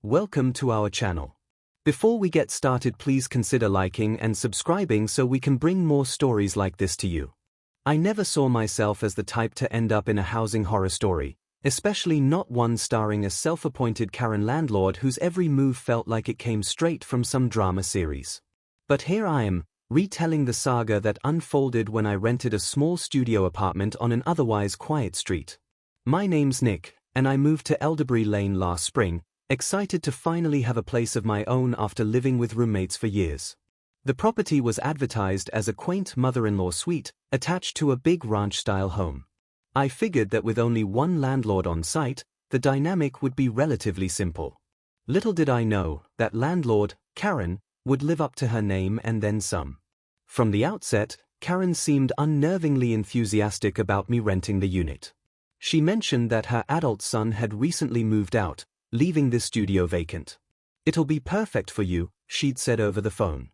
Welcome to our channel. Before we get started, please consider liking and subscribing so we can bring more stories like this to you. I never saw myself as the type to end up in a housing horror story, especially not one starring a self-appointed Karen landlord whose every move felt like it came straight from some drama series. But here I am, retelling the saga that unfolded when I rented a small studio apartment on an otherwise quiet street. My name's Nick, and I moved to Elderbury Lane last spring, excited to finally have a place of my own after living with roommates for years. The property was advertised as a quaint mother-in-law suite, attached to a big ranch-style home. I figured that with only one landlord on site, the dynamic would be relatively simple. Little did I know that landlord, Karen, would live up to her name and then some. From the outset, Karen seemed unnervingly enthusiastic about me renting the unit. She mentioned that her adult son had recently moved out, leaving the studio vacant. "It'll be perfect for you," she'd said over the phone.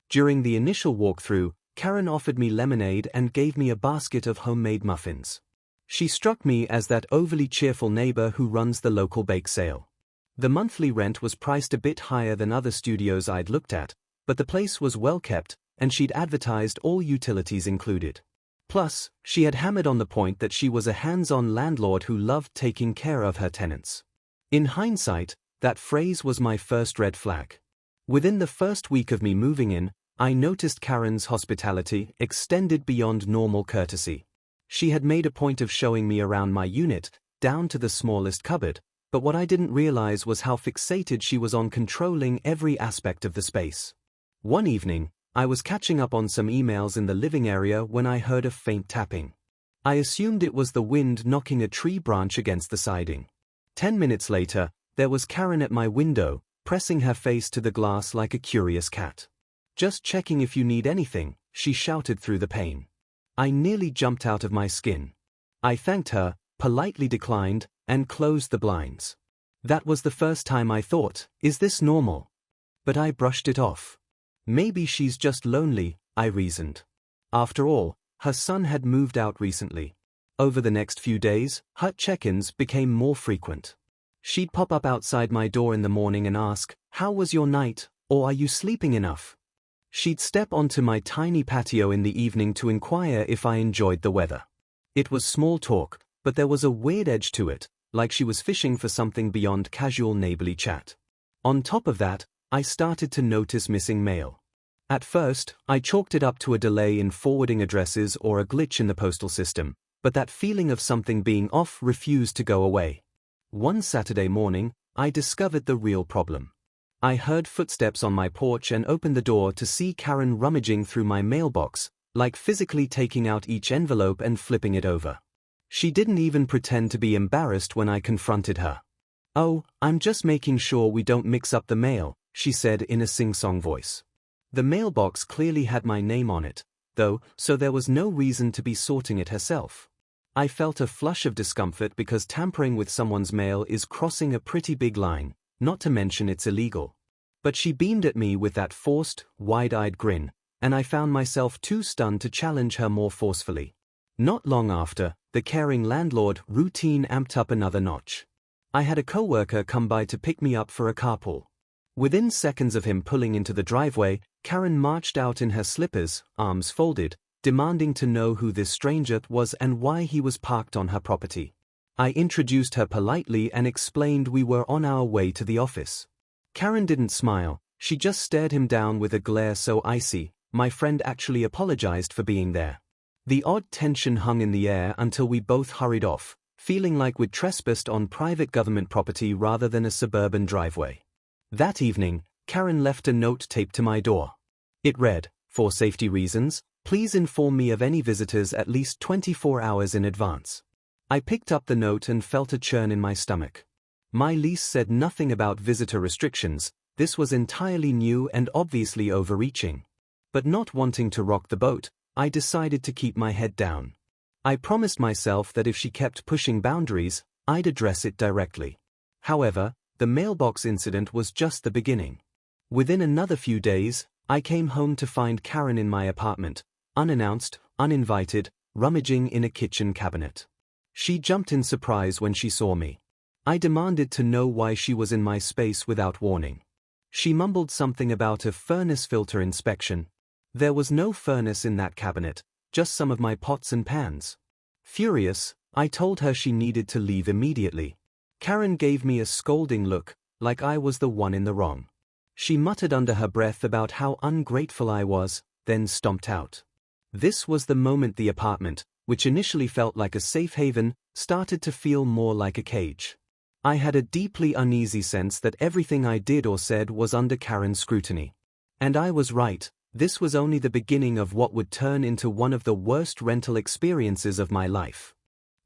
During the initial walkthrough, Karen offered me lemonade and gave me a basket of homemade muffins. She struck me as that overly cheerful neighbor who runs the local bake sale. The monthly rent was priced a bit higher than other studios I'd looked at, but the place was well kept, and she'd advertised all utilities included. Plus, she had hammered on the point that she was a hands-on landlord who loved taking care of her tenants. In hindsight, that phrase was my first red flag. Within the first week of me moving in, I noticed Karen's hospitality extended beyond normal courtesy. She had made a point of showing me around my unit, down to the smallest cupboard, but what I didn't realize was how fixated she was on controlling every aspect of the space. One evening, I was catching up on some emails in the living area when I heard a faint tapping. I assumed it was the wind knocking a tree branch against the siding. 10 minutes later, there was Karen at my window, pressing her face to the glass like a curious cat. "Just checking if you need anything," she shouted through the pane. I nearly jumped out of my skin. I thanked her, politely declined, and closed the blinds. That was the first time I thought, is this normal? But I brushed it off. Maybe she's just lonely, I reasoned. After all, her son had moved out recently. Over the next few days, her check-ins became more frequent. She'd pop up outside my door in the morning and ask, "How was your night?" or "Are you sleeping enough?" She'd step onto my tiny patio in the evening to inquire if I enjoyed the weather. It was small talk, but there was a weird edge to it, like she was fishing for something beyond casual neighborly chat. On top of that, I started to notice missing mail. At first, I chalked it up to a delay in forwarding addresses or a glitch in the postal system, but that feeling of something being off refused to go away. One Saturday morning, I discovered the real problem. I heard footsteps on my porch and opened the door to see Karen rummaging through my mailbox, like physically taking out each envelope and flipping it over. She didn't even pretend to be embarrassed when I confronted her. "Oh, I'm just making sure we don't mix up the mail," she said in a sing-song voice. The mailbox clearly had my name on it, though, so there was no reason to be sorting it herself. I felt a flush of discomfort because tampering with someone's mail is crossing a pretty big line, not to mention it's illegal. But she beamed at me with that forced, wide-eyed grin, and I found myself too stunned to challenge her more forcefully. Not long after, the caring landlord routine amped up another notch. I had a coworker come by to pick me up for a carpool. Within seconds of him pulling into the driveway, Karen marched out in her slippers, arms folded, demanding to know who this stranger was and why he was parked on her property. I introduced her politely and explained we were on our way to the office. Karen didn't smile, she just stared him down with a glare so icy, my friend actually apologized for being there. The odd tension hung in the air until we both hurried off, feeling like we'd trespassed on private government property rather than a suburban driveway. That evening, Karen left a note taped to my door. It read, "For safety reasons, please inform me of any visitors at least 24 hours in advance." I picked up the note and felt a churn in my stomach. My lease said nothing about visitor restrictions. This was entirely new and obviously overreaching. But not wanting to rock the boat, I decided to keep my head down. I promised myself that if she kept pushing boundaries, I'd address it directly. However, the mailbox incident was just the beginning. Within another few days, I came home to find Karen in my apartment, unannounced, uninvited, rummaging in a kitchen cabinet. She jumped in surprise when she saw me. I demanded to know why she was in my space without warning. She mumbled something about a furnace filter inspection. There was no furnace in that cabinet, just some of my pots and pans. Furious, I told her she needed to leave immediately. Karen gave me a scolding look, like I was the one in the wrong. She muttered under her breath about how ungrateful I was, then stomped out. This was the moment the apartment, which initially felt like a safe haven, started to feel more like a cage. I had a deeply uneasy sense that everything I did or said was under Karen's scrutiny. And I was right, this was only the beginning of what would turn into one of the worst rental experiences of my life.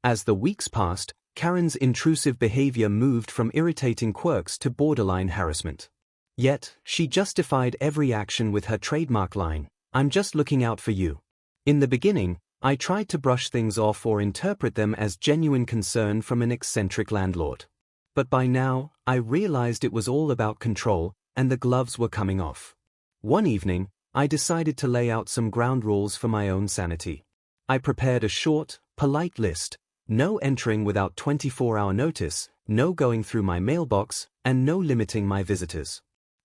As the weeks passed, Karen's intrusive behavior moved from irritating quirks to borderline harassment. Yet, she justified every action with her trademark line, "I'm just looking out for you." In the beginning, I tried to brush things off or interpret them as genuine concern from an eccentric landlord. But by now, I realized it was all about control, and the gloves were coming off. One evening, I decided to lay out some ground rules for my own sanity. I prepared a short, polite list: no entering without 24-hour notice, no going through my mailbox, and no limiting my visitors.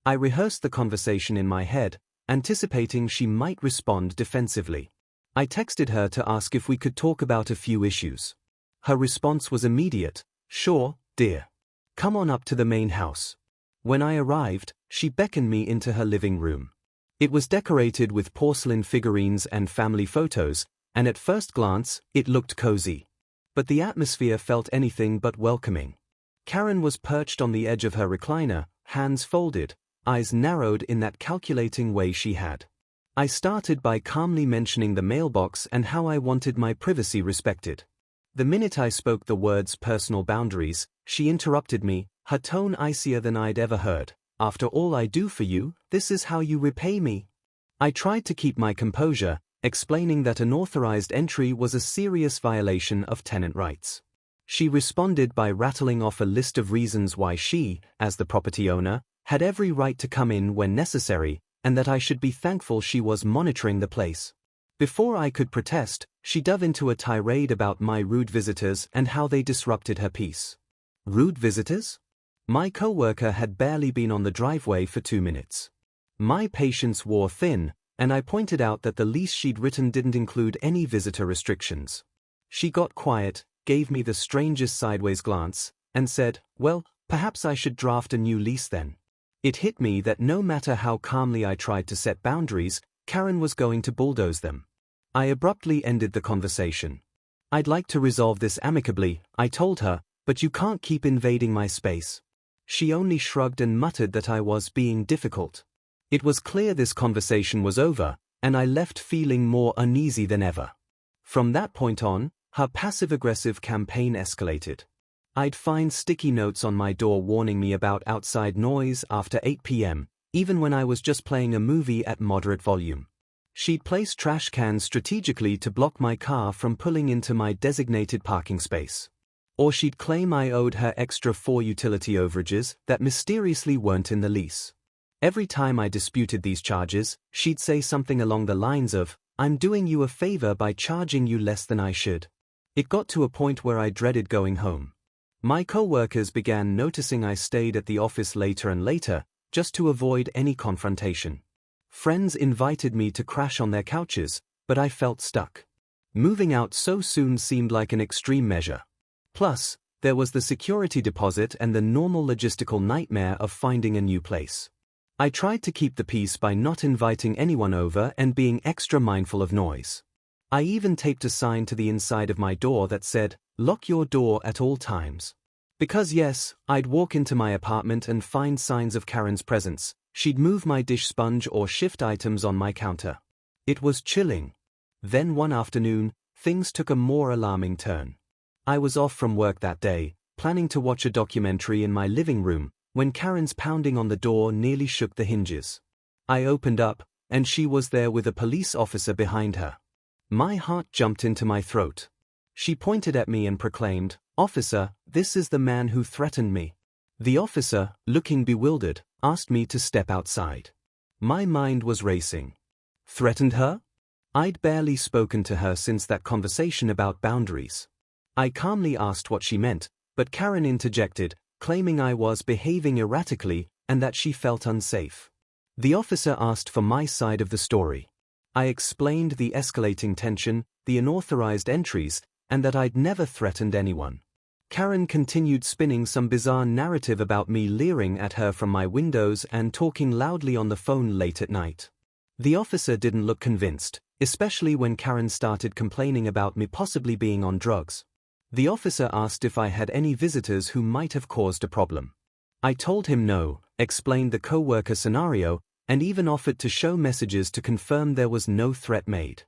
I rehearsed the conversation in my head, anticipating she might respond defensively. I texted her to ask if we could talk about a few issues. Her response was immediate: "Sure, dear. Come on up to the main house." When I arrived, she beckoned me into her living room. It was decorated with porcelain figurines and family photos, and at first glance, it looked cozy. But the atmosphere felt anything but welcoming. Karen was perched on the edge of her recliner, hands folded, eyes narrowed in that calculating way she had. I started by calmly mentioning the mailbox and how I wanted my privacy respected. The minute I spoke the words personal boundaries, she interrupted me, her tone icier than I'd ever heard. "After all I do for you, this is how you repay me." I tried to keep my composure, explaining that unauthorized entry was a serious violation of tenant rights. She responded by rattling off a list of reasons why she, as the property owner, had every right to come in when necessary, and that I should be thankful she was monitoring the place. Before I could protest, she dove into a tirade about my rude visitors and how they disrupted her peace. Rude visitors? My coworker had barely been on the driveway for 2 minutes. My patience wore thin, and I pointed out that the lease she'd written didn't include any visitor restrictions. She got quiet, gave me the strangest sideways glance, and said, "Well, perhaps I should draft a new lease then." It hit me that no matter how calmly I tried to set boundaries, Karen was going to bulldoze them. I abruptly ended the conversation. "I'd like to resolve this amicably," I told her, "but you can't keep invading my space." She only shrugged and muttered that I was being difficult. It was clear this conversation was over, and I left feeling more uneasy than ever. From that point on, her passive-aggressive campaign escalated. I'd find sticky notes on my door warning me about outside noise after 8 p.m., even when I was just playing a movie at moderate volume. She'd place trash cans strategically to block my car from pulling into my designated parking space. Or she'd claim I owed her extra 4 utility overages that mysteriously weren't in the lease. Every time I disputed these charges, she'd say something along the lines of, "I'm doing you a favor by charging you less than I should." It got to a point where I dreaded going home. My coworkers began noticing I stayed at the office later and later, just to avoid any confrontation. Friends invited me to crash on their couches, but I felt stuck. Moving out so soon seemed like an extreme measure. Plus, there was the security deposit and the normal logistical nightmare of finding a new place. I tried to keep the peace by not inviting anyone over and being extra mindful of noise. I even taped a sign to the inside of my door that said, "Lock your door at all times." Because yes, I'd walk into my apartment and find signs of Karen's presence. She'd move my dish sponge or shift items on my counter. It was chilling. Then one afternoon, things took a more alarming turn. I was off from work that day, planning to watch a documentary in my living room, when Karen's pounding on the door nearly shook the hinges. I opened up, and she was there with a police officer behind her. My heart jumped into my throat. She pointed at me and proclaimed, "Officer, this is the man who threatened me." The officer, looking bewildered, asked me to step outside. My mind was racing. Threatened her? I'd barely spoken to her since that conversation about boundaries. I calmly asked what she meant, but Karen interjected, claiming I was behaving erratically and that she felt unsafe. The officer asked for my side of the story. I explained the escalating tension, the unauthorized entries, and that I'd never threatened anyone. Karen continued spinning some bizarre narrative about me leering at her from my windows and talking loudly on the phone late at night. The officer didn't look convinced, especially when Karen started complaining about me possibly being on drugs. The officer asked if I had any visitors who might have caused a problem. I told him no, explained the co-worker scenario, and even offered to show messages to confirm there was no threat made.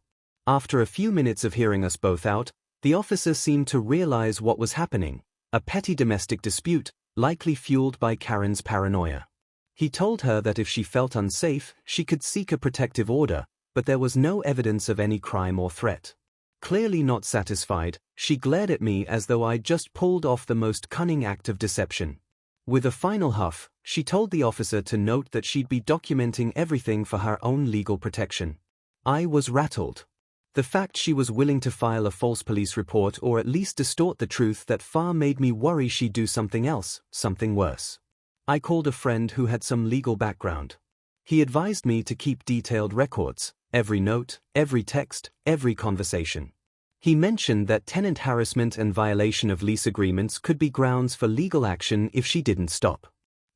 After a few minutes of hearing us both out, the officer seemed to realize what was happening, a petty domestic dispute, likely fueled by Karen's paranoia. He told her that if she felt unsafe, she could seek a protective order, but there was no evidence of any crime or threat. Clearly not satisfied, she glared at me as though I'd just pulled off the most cunning act of deception. With a final huff, she told the officer to note that she'd be documenting everything for her own legal protection. I was rattled. The fact she was willing to file a false police report or at least distort the truth that far made me worry she'd do something else, something worse. I called a friend who had some legal background. He advised me to keep detailed records, every note, every text, every conversation. He mentioned that tenant harassment and violation of lease agreements could be grounds for legal action if she didn't stop.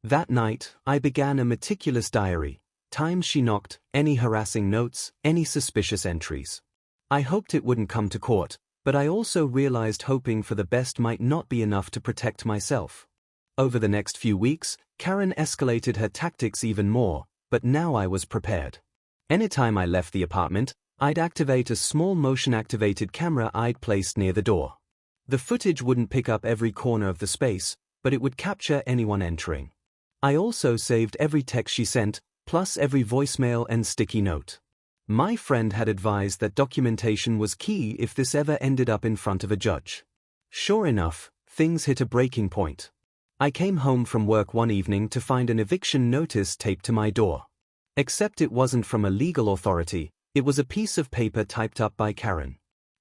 That night, I began a meticulous diary, times she knocked, any harassing notes, any suspicious entries. I hoped it wouldn't come to court, but I also realized hoping for the best might not be enough to protect myself. Over the next few weeks, Karen escalated her tactics even more, but now I was prepared. Anytime I left the apartment, I'd activate a small motion-activated camera I'd placed near the door. The footage wouldn't pick up every corner of the space, but it would capture anyone entering. I also saved every text she sent, plus every voicemail and sticky note. My friend had advised that documentation was key if this ever ended up in front of a judge. Sure enough, things hit a breaking point. I came home from work one evening to find an eviction notice taped to my door. Except it wasn't from a legal authority, it was a piece of paper typed up by Karen.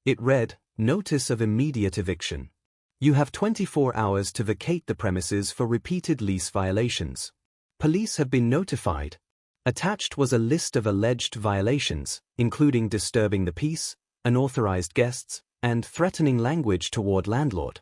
It read, "Notice of immediate eviction. You have 24 hours to vacate the premises for repeated lease violations. Police have been notified." Attached was a list of alleged violations, including disturbing the peace, unauthorized guests, and threatening language toward landlord.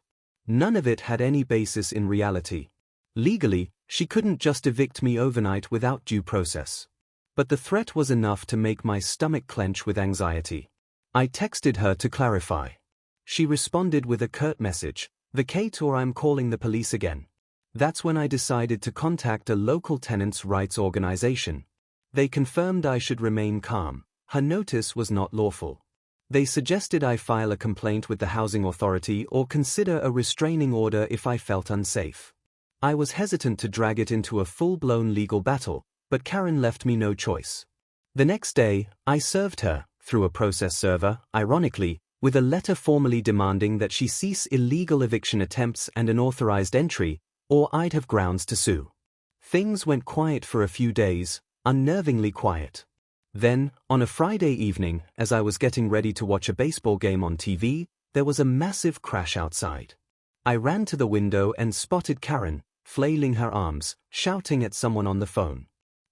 None of it had any basis in reality. Legally, she couldn't just evict me overnight without due process. But the threat was enough to make my stomach clench with anxiety. I texted her to clarify. She responded with a curt message, "Vacate or I'm calling the police again." That's when I decided to contact a local tenants' rights organization. They confirmed I should remain calm. Her notice was not lawful. They suggested I file a complaint with the housing authority or consider a restraining order if I felt unsafe. I was hesitant to drag it into a full-blown legal battle, but Karen left me no choice. The next day, I served her, through a process server, ironically, with a letter formally demanding that she cease illegal eviction attempts and unauthorized entry, or I'd have grounds to sue. Things went quiet for a few days, unnervingly quiet. Then, on a Friday evening, as I was getting ready to watch a baseball game on TV, there was a massive crash outside. I ran to the window and spotted Karen, flailing her arms, shouting at someone on the phone.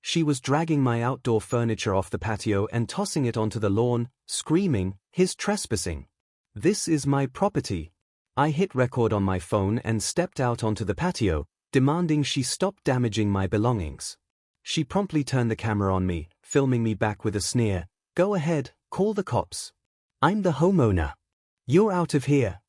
She was dragging my outdoor furniture off the patio and tossing it onto the lawn, screaming, "He's trespassing. This is my property." I hit record on my phone and stepped out onto the patio, demanding she stop damaging my belongings. She promptly turned the camera on me, filming me back with a sneer, "Go ahead, call the cops. I'm the homeowner. You're out of here."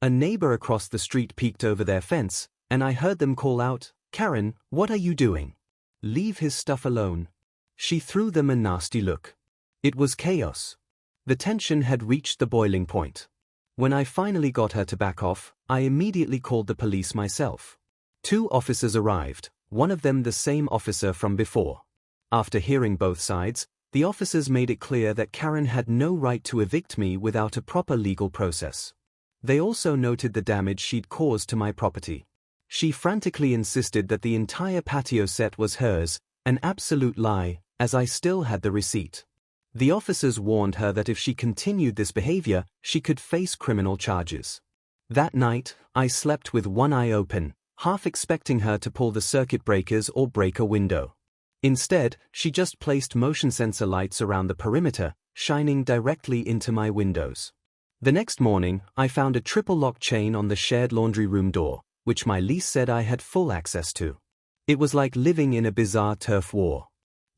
A neighbor across the street peeked over their fence, and I heard them call out, "Karen, what are you doing? Leave his stuff alone." She threw them a nasty look. It was chaos. The tension had reached the boiling point. When I finally got her to back off, I immediately called the police myself. 2 officers arrived, one of them the same officer from before. After hearing both sides, the officers made it clear that Karen had no right to evict me without a proper legal process. They also noted the damage she'd caused to my property. She frantically insisted that the entire patio set was hers, an absolute lie, as I still had the receipt. The officers warned her that if she continued this behavior, she could face criminal charges. That night, I slept with one eye open, half expecting her to pull the circuit breakers or break a window. Instead, she just placed motion sensor lights around the perimeter, shining directly into my windows. The next morning, I found a triple lock chain on the shared laundry room door, which my lease said I had full access to. It was like living in a bizarre turf war.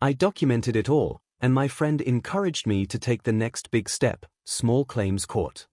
I documented it all, and my friend encouraged me to take the next big step, small claims court.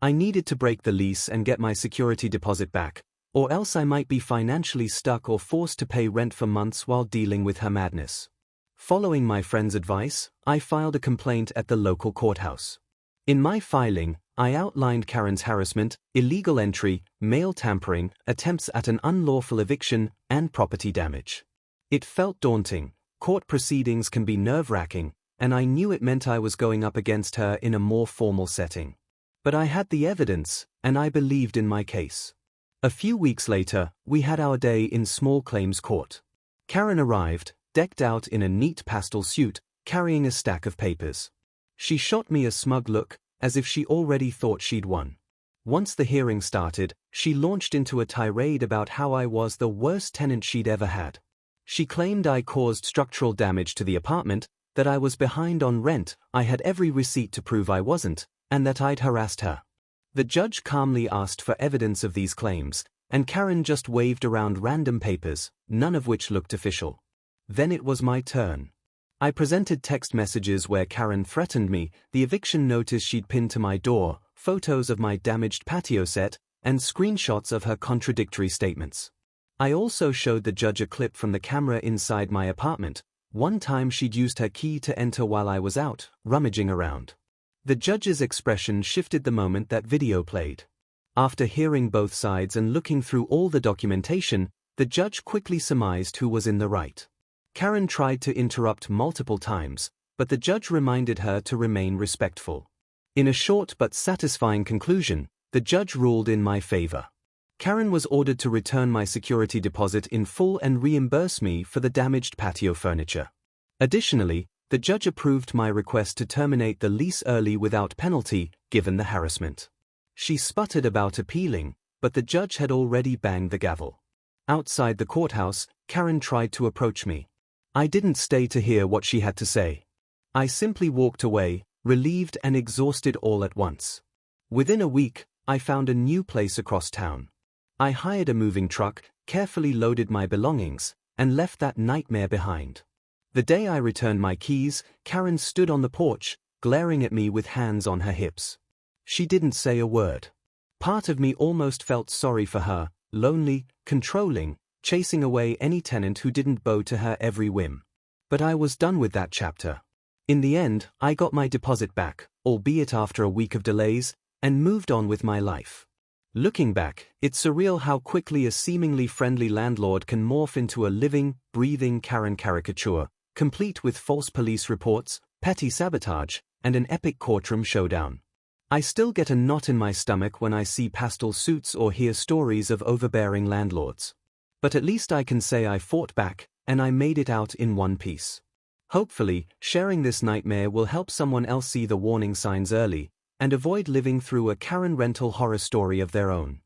I needed to break the lease and get my security deposit back, or else I might be financially stuck or forced to pay rent for months while dealing with her madness. Following my friend's advice, I filed a complaint at the local courthouse. In my filing, I outlined Karen's harassment, illegal entry, mail tampering, attempts at an unlawful eviction, and property damage. It felt daunting. Court proceedings can be nerve-wracking, and I knew it meant I was going up against her in a more formal setting. But I had the evidence, and I believed in my case. A few weeks later, we had our day in small claims court. Karen arrived, decked out in a neat pastel suit, carrying a stack of papers. She shot me a smug look, as if she already thought she'd won. Once the hearing started, she launched into a tirade about how I was the worst tenant she'd ever had. She claimed I caused structural damage to the apartment, that I was behind on rent, I had every receipt to prove I wasn't, and that I'd harassed her. The judge calmly asked for evidence of these claims, and Karen just waved around random papers, none of which looked official. Then it was my turn. I presented text messages where Karen threatened me, the eviction notice she'd pinned to my door, photos of my damaged patio set, and screenshots of her contradictory statements. I also showed the judge a clip from the camera inside my apartment. One time she'd used her key to enter while I was out, rummaging around. The judge's expression shifted the moment that video played. After hearing both sides and looking through all the documentation, the judge quickly surmised who was in the right. Karen tried to interrupt multiple times, but the judge reminded her to remain respectful. In a short but satisfying conclusion, the judge ruled in my favor. Karen was ordered to return my security deposit in full and reimburse me for the damaged patio furniture. Additionally, the judge approved my request to terminate the lease early without penalty, given the harassment. She sputtered about appealing, but the judge had already banged the gavel. Outside the courthouse, Karen tried to approach me. I didn't stay to hear what she had to say. I simply walked away, relieved and exhausted all at once. Within a week, I found a new place across town. I hired a moving truck, carefully loaded my belongings, and left that nightmare behind. The day I returned my keys, Karen stood on the porch, glaring at me with hands on her hips. She didn't say a word. Part of me almost felt sorry for her, lonely, controlling, chasing away any tenant who didn't bow to her every whim. But I was done with that chapter. In the end, I got my deposit back, albeit after a week of delays, and moved on with my life. Looking back, it's surreal how quickly a seemingly friendly landlord can morph into a living, breathing Karen caricature, complete with false police reports, petty sabotage, and an epic courtroom showdown. I still get a knot in my stomach when I see pastel suits or hear stories of overbearing landlords. But at least I can say I fought back, and I made it out in one piece. Hopefully, sharing this nightmare will help someone else see the warning signs early, and avoid living through a Karen rental horror story of their own.